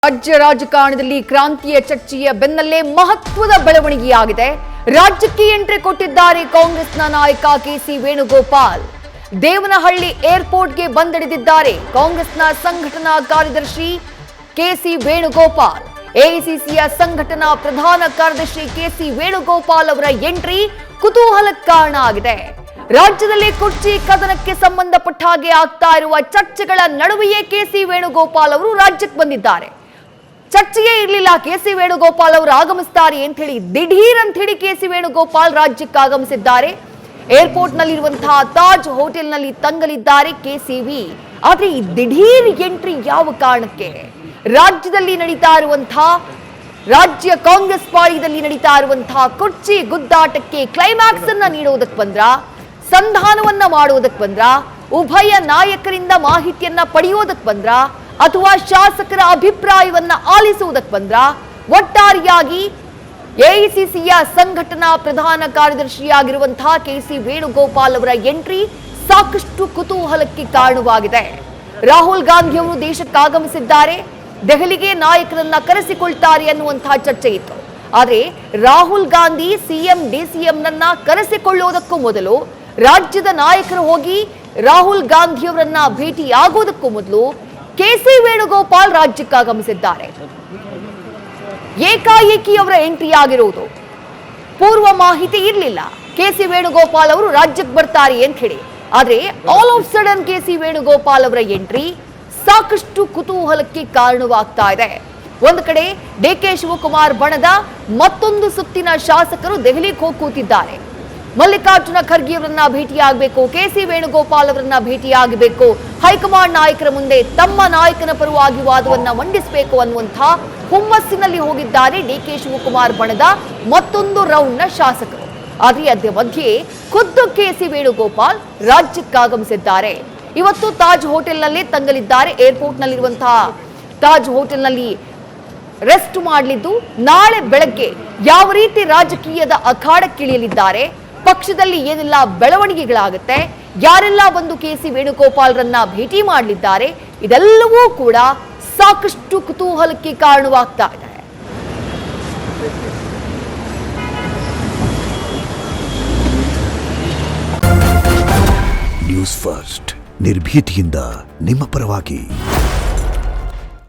ರಾಜ್ಯ ರಾಜಕಾರಣದಲ್ಲಿ ಕ್ರಾಂತಿಯ ಚರ್ಚೆಯ ಬೆನ್ನಲ್ಲೇ ಮಹತ್ವದ ಬೆಳವಣಿಗೆಯಾಗಿದೆ. ರಾಜ್ಯಕ್ಕೆ ಎಂಟ್ರಿ ಕೊಟ್ಟಿದ್ದಾರೆ ಕಾಂಗ್ರೆಸ್ನ ನಾಯಕ ಕೆಸಿ ವೇಣುಗೋಪಾಲ್. ದೇವನಹಳ್ಳಿ ಏರ್ಪೋರ್ಟ್ಗೆ ಬಂದಿಳಿದಿದ್ದಾರೆ ಕಾಂಗ್ರೆಸ್ನ ಸಂಘಟನಾ ಕಾರ್ಯದರ್ಶಿ ಕೆಸಿ ವೇಣುಗೋಪಾಲ್. ಎಐಸಿಸಿಯ ಸಂಘಟನಾ ಪ್ರಧಾನ ಕಾರ್ಯದರ್ಶಿ ಕೆಸಿ ವೇಣುಗೋಪಾಲ್ ಅವರ ಎಂಟ್ರಿ ಕುತೂಹಲಕ್ಕೆ ಕಾರಣ ಆಗಿದೆ. ರಾಜ್ಯದಲ್ಲಿ ಕುರ್ಚಿ ಕದನಕ್ಕೆ ಸಂಬಂಧಪಟ್ಟ ಹಾಗೆ ಆಗ್ತಾ ಇರುವ ಚರ್ಚೆಗಳ ನಡುವೆಯೇ ಕೆಸಿ ವೇಣುಗೋಪಾಲ್ ಅವರು ರಾಜ್ಯಕ್ಕೆ ಬಂದಿದ್ದಾರೆ. ಚರ್ಚೆಯೇ ಇರಲಿಲ್ಲ, ಕೆಸಿ ವೇಣುಗೋಪಾಲ್ ಅವರು ಆಗಮಿಸ್ತಾರೆ ಅಂತ ಹೇಳಿ ದಿಢೀರ್ ಅಂತ ಹೇಳಿ ಕೆಸಿ ವೇಣುಗೋಪಾಲ್ ರಾಜ್ಯಕ್ಕೆ ಆಗಮಿಸಿದ್ದಾರೆ. ಏರ್ಪೋರ್ಟ್ ನಲ್ಲಿರುವಂತಹ ತಾಜ್ ಹೋಟೆಲ್ನಲ್ಲಿ ತಂಗಲಿದ್ದಾರೆ ಕೆಸಿವಿ. ಆದ್ರೆ ಈ ದಿಢೀರ್ ಎಂಟ್ರಿ ಯಾವ ಕಾರಣಕ್ಕೆ? ರಾಜ್ಯದಲ್ಲಿ ನಡೀತಾ ಇರುವಂತಹ ರಾಜ್ಯ ಕಾಂಗ್ರೆಸ್ ಪಾಳ್ಯದಲ್ಲಿ ನಡೀತಾ ಇರುವಂತಹ ಕುರ್ಚಿ ಗುದ್ದಾಟಕ್ಕೆ ಕ್ಲೈಮ್ಯಾಕ್ಸ್ ಅನ್ನ ನೀಡುವುದಕ್ಕೆ ಬಂದ್ರ, ಸಂಧಾನವನ್ನ ಮಾಡುವುದಕ್ಕೆ ಬಂದ್ರ, ಉಭಯ ನಾಯಕರಿಂದ ಮಾಹಿತಿಯನ್ನ ಪಡೆಯುವುದಕ್ಕೆ ಬಂದ್ರ, ಅಥವಾ ಶಾಸಕರ ಅಭಿಪ್ರಾಯವನ್ನ ಆಲಿಸುವುದಕ್ಕೆ ಬಂದ್ರ, ಒಟ್ಟಾರೆಯಾಗಿ ಎಐಸಿಸಿಯ ಸಂಘಟನಾ ಪ್ರಧಾನ ಕಾರ್ಯದರ್ಶಿಯಾಗಿರುವಂತಹ ಕೆಸಿ ವೇಣುಗೋಪಾಲ್ ಅವರ ಎಂಟ್ರಿ ಸಾಕಷ್ಟು ಕುತೂಹಲಕ್ಕೆ ಕಾರಣವಾಗಿದೆ. ರಾಹುಲ್ ಗಾಂಧಿ ಅವರು ದೇಶಕ್ಕೆ ಆಗಮಿಸಿದ್ದಾರೆ, ದೆಹಲಿಗೆ ನಾಯಕರನ್ನ ಕರೆಸಿಕೊಳ್ತಾರೆ ಅನ್ನುವಂತಹ ಚರ್ಚೆ ಇತ್ತು. ಆದರೆ ರಾಹುಲ್ ಗಾಂಧಿ ಸಿಎಂ ಡಿಸಿಎಂ ನನ್ನ ಕರೆಸಿಕೊಳ್ಳುವುದಕ್ಕೂ ಮೊದಲು, ರಾಜ್ಯದ ನಾಯಕರು ಹೋಗಿ ರಾಹುಲ್ ಗಾಂಧಿ ಅವರನ್ನ ಭೇಟಿಯಾಗುವುದಕ್ಕೂ ಮೊದಲು ಕೆಸಿ ವೇಣುಗೋಪಾಲ್ ರಾಜ್ಯಕ್ಕೆ ಆಗಮಿಸಿದ್ದಾರೆ. ಏಕಾಏಕಿ ಅವರ ಎಂಟ್ರಿ ಆಗಿರುವುದು, ಪೂರ್ವ ಮಾಹಿತಿ ಇರಲಿಲ್ಲ ಕೆಸಿ ವೇಣುಗೋಪಾಲ್ ಅವರು ರಾಜ್ಯಕ್ಕೆ ಬರ್ತಾರೆ ಅಂತ ಹೇಳಿ. ಆದ್ರೆ all of sudden KC Venugopal ಅವರ ಎಂಟ್ರಿ ಸಾಕಷ್ಟು ಕುತೂಹಲಕ್ಕೆ ಕಾರಣವಾಗ್ತಾ ಇದೆ. ಒಂದು ಕಡೆ ಡಿಕೆ ಶಿವಕುಮಾರ್ ಬಣದ ಮತ್ತೊಂದು ಸುತ್ತಿನ ಶಾಸಕರು ದೆಹಲಿಗೆ ಹೋಗಿ ಕೂತಿದ್ದಾರೆ. ಮಲ್ಲಿಕಾರ್ಜುನ ಖರ್ಗೆ ಅವರನ್ನ ಭೇಟಿಯಾಗಬೇಕು, ಕೆಸಿ ವೇಣುಗೋಪಾಲ್ ಅವರನ್ನ ಭೇಟಿಯಾಗಬೇಕು, ಹೈಕಮಾಂಡ್ ನಾಯಕರ ಮುಂದೆ ತಮ್ಮ ನಾಯಕನ ಪರವಾಗಿ ವಾದವನ್ನ ಮಂಡಿಸಬೇಕು ಅನ್ನುವಂತಹ ಹುಮ್ಮಸ್ಸಿನಲ್ಲಿ ಹೋಗಿದ್ದಾರೆ ಡಿಕೆ ಶಿವಕುಮಾರ್ ಬಣದ ಮತ್ತೊಂದು ರೌಂಡ್ನ ಶಾಸಕರು. ಆದರೆ ಅದ್ರ ಮಧ್ಯೆ ಖುದ್ದು ಕೆಸಿ ವೇಣುಗೋಪಾಲ್ ರಾಜ್ಯಕ್ಕೆ ಆಗಮಿಸಿದ್ದಾರೆ. ಇವತ್ತು ತಾಜ್ ಹೋಟೆಲ್ನಲ್ಲೇ ತಂಗಲಿದ್ದಾರೆ. ಏರ್ಪೋರ್ಟ್ ನಲ್ಲಿರುವಂತಹ ತಾಜ್ ಹೋಟೆಲ್ನಲ್ಲಿ ರೆಸ್ಟ್ ಮಾಡಲಿದ್ದು, ನಾಳೆ ಬೆಳಗ್ಗೆ ಯಾವ ರೀತಿ ರಾಜಕೀಯದ ಅಖಾಡಕ್ಕಿಳಿಯಲಿದ್ದಾರೆ, ಪಕ್ಷದಲ್ಲಿ ಏನೆಲ್ಲ ಬೆಳವಣಿಗೆಗಳಾಗುತ್ತೆ, ಯಾರೆಲ್ಲ ಬಂದು ಕೆಸಿ ವೇಣುಗೋಪಾಲ್ರನ್ನ ಭೇಟಿ ಮಾಡಲಿದ್ದಾರೆ, ಇದೆಲ್ಲವೂ ಕೂಡ ಸಾಕಷ್ಟು ಕುತೂಹಲಕ್ಕೆ ಕಾರಣವಾಗ್ತಾ ಇದೆ. ನ್ಯೂಸ್ ಫಸ್ಟ್, ನಿರ್ಭೀತಿಯಿಂದ ನಿಮ್ಮ ಪರವಾಗಿ.